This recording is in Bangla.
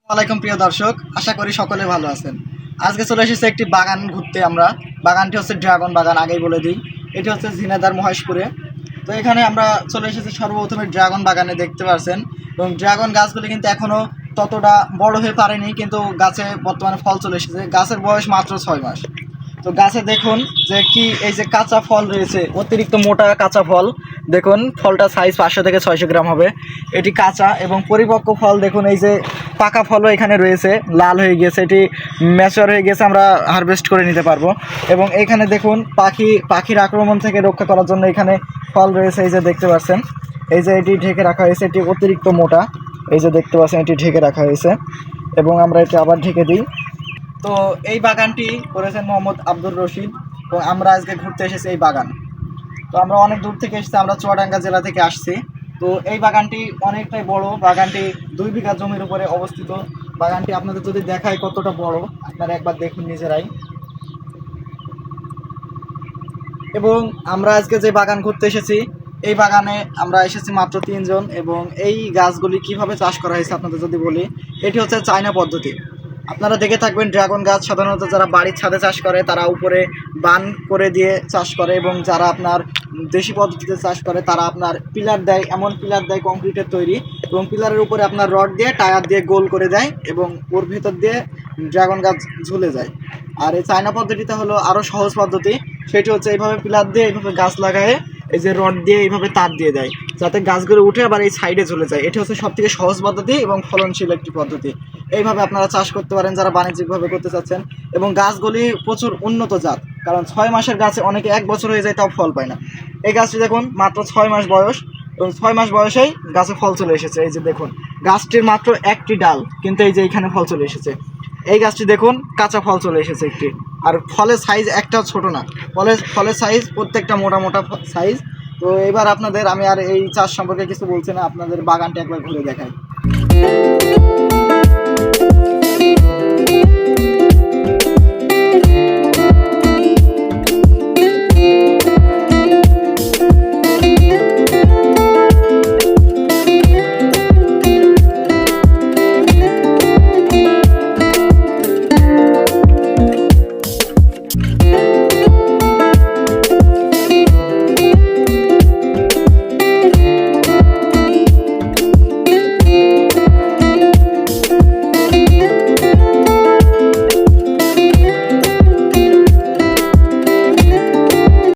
ওয়ালাইকুম প্রিয় দর্শক, আশা করি সকলে ভালো আছেন। আজকে চলে এসেছে একটি বাগান ঘুরতে। আমরা বাগানটি হচ্ছে ড্রাগন বাগান, আগেই বলে দিই। এটি হচ্ছে ঝিনাইদহ মহেশপুরে। তো এখানে আমরা চলে এসেছি সর্বপ্রথমে ড্রাগন বাগানে, দেখতে পাচ্ছেন। এবং ড্রাগন গাছগুলি কিন্তু এখনও ততটা বড় হয়ে পারেনি, কিন্তু গাছে বর্তমানে ফল চলে এসেছে। গাছের বয়স মাত্র 6 মাস। তো গাছে দেখুন যে কি এই যে কাঁচা ফল রয়েছে, অতিরিক্ত মোটা কাঁচা ফল। দেখুন ফলটা সাইজ 500 থেকে 600 গ্রাম হবে। এটি কাঁচা এবং পরিপক্ক ফল দেখুন, এই যে পাকা ফলও এখানে রয়েছে, লাল হয়ে গিয়েছে, এটি ম্যাচিওর হয়ে গেছে, আমরা হারভেস্ট করে নিতে পারবো। এবং এইখানে দেখুন পাখির আক্রমণ থেকে রক্ষা করার জন্য এখানে ফল রয়েছে, এই যে দেখতে পাচ্ছেন। এই যে এটি ঢেকে রাখা হয়েছে, এটি অতিরিক্ত মোটা, এই যে দেখতে পাচ্ছেন এটি ঢেকে রাখা হয়েছে। এবং আমরা এটি আবার ঢেকে দিই। তো এই বাগানটি করেছেন মোহাম্মদ আব্দুর রশিদ। তো আমরা আজকে ঘুরতে এসেছি এই বাগান। তো আমরা অনেক দূর থেকে এসেছি, আমরা চুয়াডাঙ্গা জেলা থেকে আসছি। তো এই বাগানটি অনেকটাই বড়, বাগানটি 2 বিঘা জমির উপরে অবস্থিত। বাগানটি আপনাদের যদি দেখায় কতটা বড়, আপনারা একবার দেখুন নিজেরাই। এবং আমরা আজকে যে বাগান ঘুরতে এসেছি, এই বাগানে আমরা এসেছি মাত্র 3 জন। এবং এই গাছগুলি কিভাবে চাষ করা হয়েছে আপনাদের যদি বলি, এটি হচ্ছে চায়না পদ্ধতি। আপনারা দেখে থাকবেন ড্রাগন গাছ সাধারণত যারা বাড়ির ছাদে চাষ করে তারা উপরে বান করে দিয়ে চাষ করে, এবং যারা আপনার দেশি পদ্ধতিতে চাষ করে তারা আপনার পিলার দেয়, এমন পিলার দেয় কংক্রিটের তৈরি, এবং পিলারের উপরে আপনার রড দিয়ে টায়ার দিয়ে গোল করে দেয়, এবং ওর ভেতর দিয়ে ড্রাগন গাছ ঝুলে যায়। আর এই চায়না পদ্ধতিটা হলো আরও সহজ পদ্ধতি। সেটি হচ্ছে এইভাবে পিলার দিয়ে এইভাবে গাছ লাগায়, এই যে রড দিয়ে এইভাবে তার দিয়ে দেয়, যাতে গাছগুলো উঠে আবার এই সাইডে চলে যায়। এটি হচ্ছে সবথেকে সহজ পদ্ধতি এবং ফলনশীল একটি পদ্ধতি। এইভাবে আপনারা চাষ করতে পারেন যারা বাণিজ্যিকভাবে করতে চাচ্ছেন। এবং গাছগুলি প্রচুর উন্নত জাত, কারণ 6 মাসের গাছে অনেকে 1 বছর হয়ে যায় তাও ফল পায় না। এই গাছটি দেখুন মাত্র 6 মাস বয়স, এবং 6 মাস বয়সেই গাছে ফল চলে এসেছে। এই যে দেখুন গাছটির মাত্র একটি ডাল, কিন্তু এই যে এখানে ফল চলে এসেছে। এই গাছটি দেখুন কাঁচা ফল চলে এসেছে একটি। আর ফলের সাইজ একটাও ছোট না, ফলের সাইজ প্রত্যেকটা মোটা মোটা সাইজ। তো এবার আপনাদের আমি আর এই চাষ সম্পর্কে কিছু বলছি না, আপনাদের বাগানটা একবার ঘুরে দেখাই।